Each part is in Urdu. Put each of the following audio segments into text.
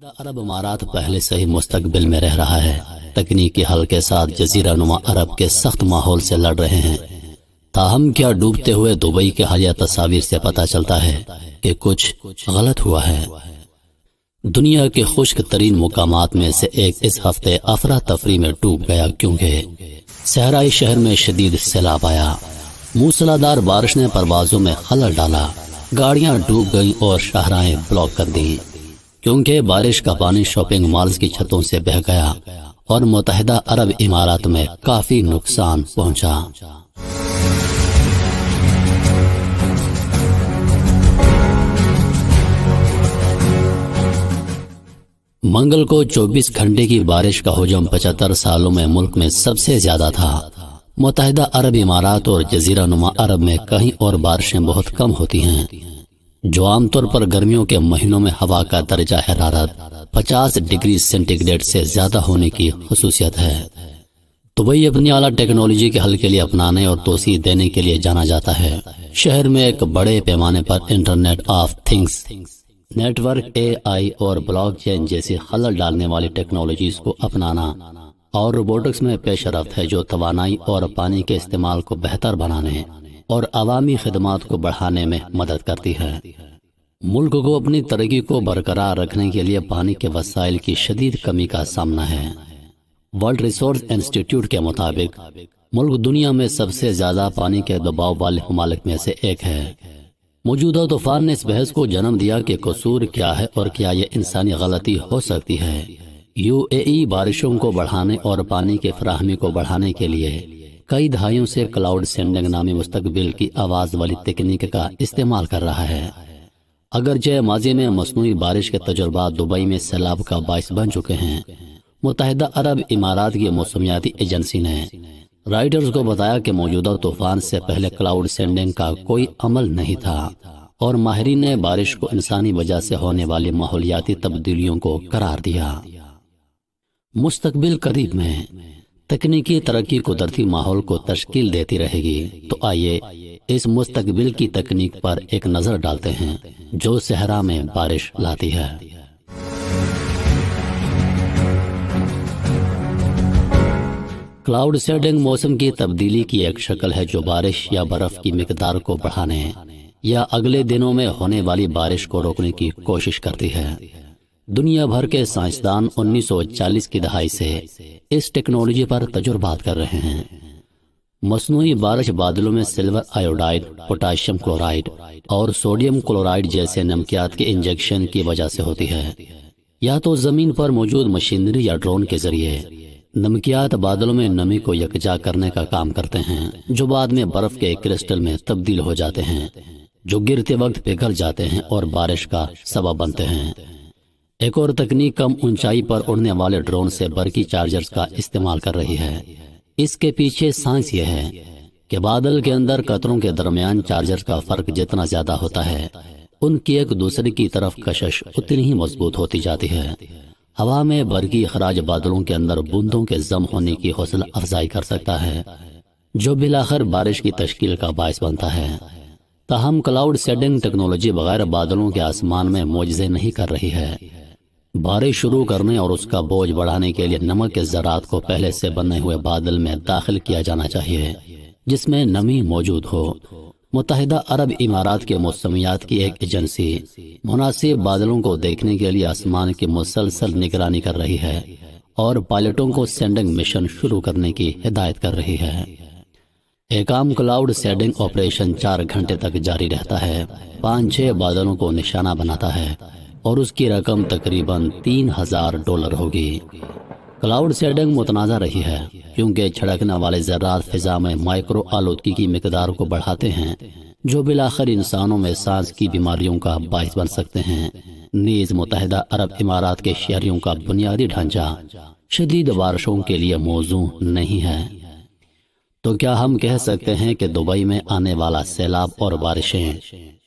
متحدہ عرب امارات پہلے سے ہی مستقبل میں رہ رہا ہے۔ تکنیکی حل کے ساتھ جزیرہ نما عرب کے سخت ماحول سے لڑ رہے ہیں۔ تاہم کیا ڈوبتے ہوئے دبئی کے حالیہ تصاویر سے پتہ چلتا ہے کہ کچھ غلط ہوا ہے۔ دنیا کے خشک ترین مقامات میں سے ایک اس ہفتے افراتفری میں ڈوب گیا، کیونکہ صحرائی شہر میں شدید سیلاب آیا۔ موسلادھار بارش نے پروازوں میں خلل ڈالا، گاڑیاں ڈوب گئیں اور شاہراہیں بلاک کر دیں، کیونکہ بارش کا پانی شاپنگ مالز کی چھتوں سے بہہ گیا اور متحدہ عرب امارات میں کافی نقصان پہنچا۔ منگل کو 24 گھنٹے کی بارش کا حجم 75 سالوں میں ملک میں سب سے زیادہ تھا۔ متحدہ عرب امارات اور جزیرہ نما عرب میں کہیں اور بارشیں بہت کم ہوتی ہیں، جو عام طور پر گرمیوں کے مہینوں میں ہوا کا درجہ حرارت 50 ڈگری سینٹی گریڈ سے زیادہ ہونے کی خصوصیت ہے۔ دبئی اپنی اعلیٰ ٹیکنالوجی کے حل کے لیے اپنانے اور توسیع دینے کے لیے جانا جاتا ہے۔ شہر میں ایک بڑے پیمانے پر internet of things, network, A I اور بلاک چین جیسی خلل ڈالنے والی ٹیکنالوجیز کو اپنانا اور روبوٹکس میں پیش رفت ہے، جو توانائی اور پانی کے استعمال کو بہتر بنانے اور عوامی خدمات کو بڑھانے میں مدد کرتی ہے۔ ملک کو اپنی ترقی کو برقرار رکھنے کے لیے پانی کے وسائل کی شدید کمی کا سامنا ہے۔ ورلڈ ریسورس انسٹی ٹیوٹ کے مطابق ملک دنیا میں سب سے زیادہ پانی کے دباؤ والے ممالک میں سے ایک ہے۔ موجودہ طوفان نے اس بحث کو جنم دیا کہ قصور کیا ہے اور کیا یہ انسانی غلطی ہو سکتی ہے۔ یو اے ای بارشوں کو بڑھانے اور پانی کی فراہمی کو بڑھانے کے لیے کئی دہائیوں سے کلاؤڈ سینڈنگ نامی مستقبل کی آواز والی تکنیک کا استعمال کر رہا ہے۔ اگرچہ ماضی میں مصنوعی بارش کے تجربات دبئی میں سیلاب کا باعث بن چکے ہیں، متحدہ عرب امارات کی موسمیاتی ایجنسی نے رائٹرز کو بتایا کہ موجودہ طوفان سے پہلے کلاؤڈ سینڈنگ کا کوئی عمل نہیں تھا، اور ماہرین نے بارش کو انسانی وجہ سے ہونے والی ماحولیاتی تبدیلیوں کو قرار دیا۔ مستقبل قریب میں تکنیکی ترقی قدرتی ماحول کو تشکیل دیتی رہے گی، تو آئیے اس مستقبل کی تکنیک پر ایک نظر ڈالتے ہیں جو صحرا میں بارش لاتی ہے۔ کلاؤڈ سیڈنگ موسم کی تبدیلی کی ایک شکل ہے جو بارش یا برف کی مقدار کو بڑھانے یا اگلے دنوں میں ہونے والی بارش کو روکنے کی کوشش کرتی ہے۔ دنیا بھر کے سائنسدان 1940 کی دہائی سے اس ٹیکنالوجی پر تجربات کر رہے ہیں۔ مصنوعی بارش بادلوں میں سلور آیوڈائڈ، پوٹاشیم کلورائڈ اور سوڈیم کلورائڈ جیسے نمکیات کے انجیکشن کی وجہ سے ہوتی ہے، یا تو زمین پر موجود مشینری یا ڈرون کے ذریعے۔ نمکیات بادلوں میں نمی کو یکجا کرنے کا کام کرتے ہیں، جو بعد میں برف کے کرسٹل میں تبدیل ہو جاتے ہیں، جو گرتے وقت پگھل جاتے ہیں اور بارش کا سبب بنتے ہیں۔ ایک اور تکنیک کم اونچائی پر اڑنے والے ڈرون سے برقی چارجرز کا استعمال کر رہی ہے۔ اس کے پیچھے سائنس یہ ہے کہ بادل کے اندر قطروں کے درمیان چارجرز کا فرق جتنا زیادہ ہوتا ہے، ان کی ایک دوسرے کی طرف کشش اتنی ہی مضبوط ہوتی جاتی ہے۔ ہوا میں برقی اخراج بادلوں کے اندر بوندوں کے ضم ہونے کی حوصلہ افزائی کر سکتا ہے، جو بالآخر بارش کی تشکیل کا باعث بنتا ہے۔ تاہم کلاؤڈ سیڈنگ ٹیکنالوجی بغیر بادلوں کے آسمان میں معجزے نہیں کر رہی ہے۔ بارش شروع کرنے اور اس کا بوجھ بڑھانے کے لیے نمک کے ذرات کو پہلے سے بنے ہوئے بادل میں داخل کیا جانا چاہیے، جس میں نمی موجود ہو۔ متحدہ عرب امارات کے موسمیات کی ایک ایجنسی مناسب بادلوں کو دیکھنے کے لیے آسمان کی مسلسل نگرانی کر رہی ہے اور پائلٹوں کو سینڈنگ مشن شروع کرنے کی ہدایت کر رہی ہے۔ ایک عام کلاؤڈ سیڈنگ آپریشن 4 گھنٹے تک جاری رہتا ہے، 5-6 بادلوں کو نشانہ بناتا ہے اور اس کی رقم تقریباً $3000 ہوگی۔ کلاؤڈ سیڈنگ متنازع رہی ہے کیونکہ چھڑکنے والے ذرات فضا میں مائکرو آلودگی کی مقدار کو بڑھاتے ہیں، جو بالآخر انسانوں میں سانس کی بیماریوں کا باعث بن سکتے ہیں۔ نیز متحدہ عرب امارات کے شہریوں کا بنیادی ڈھانچہ شدید بارشوں کے لیے موزوں نہیں ہے۔ تو کیا ہم کہہ سکتے ہیں کہ دبئی میں آنے والا سیلاب اور بارشیں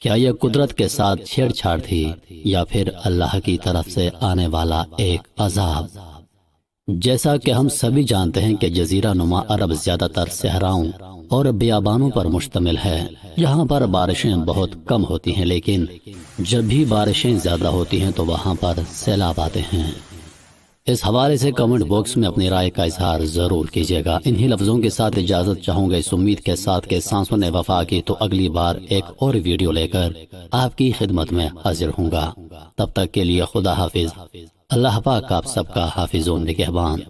کیا یہ قدرت کے ساتھ چھیڑ چھاڑ تھی، یا پھر اللہ کی طرف سے آنے والا ایک عذاب؟ جیسا کہ ہم سبھی جانتے ہیں کہ جزیرہ نما عرب زیادہ تر صحراؤں اور بیابانوں پر مشتمل ہے۔ یہاں پر بارشیں بہت کم ہوتی ہیں، لیکن جب بھی بارشیں زیادہ ہوتی ہیں تو وہاں پر سیلاب آتے ہیں۔ اس حوالے سے کمنٹ باکس میں اپنی رائے کا اظہار ضرور کیجیے گا۔ انہی لفظوں کے ساتھ اجازت چاہوں گا، اس امید کے ساتھ کہ سانسوں نے وفا کی تو اگلی بار ایک اور ویڈیو لے کر آپ کی خدمت میں حاضر ہوں گا۔ تب تک کے لیے خدا حافظ۔ اللہ پاک آپ سب کا حافظ و نگہبان۔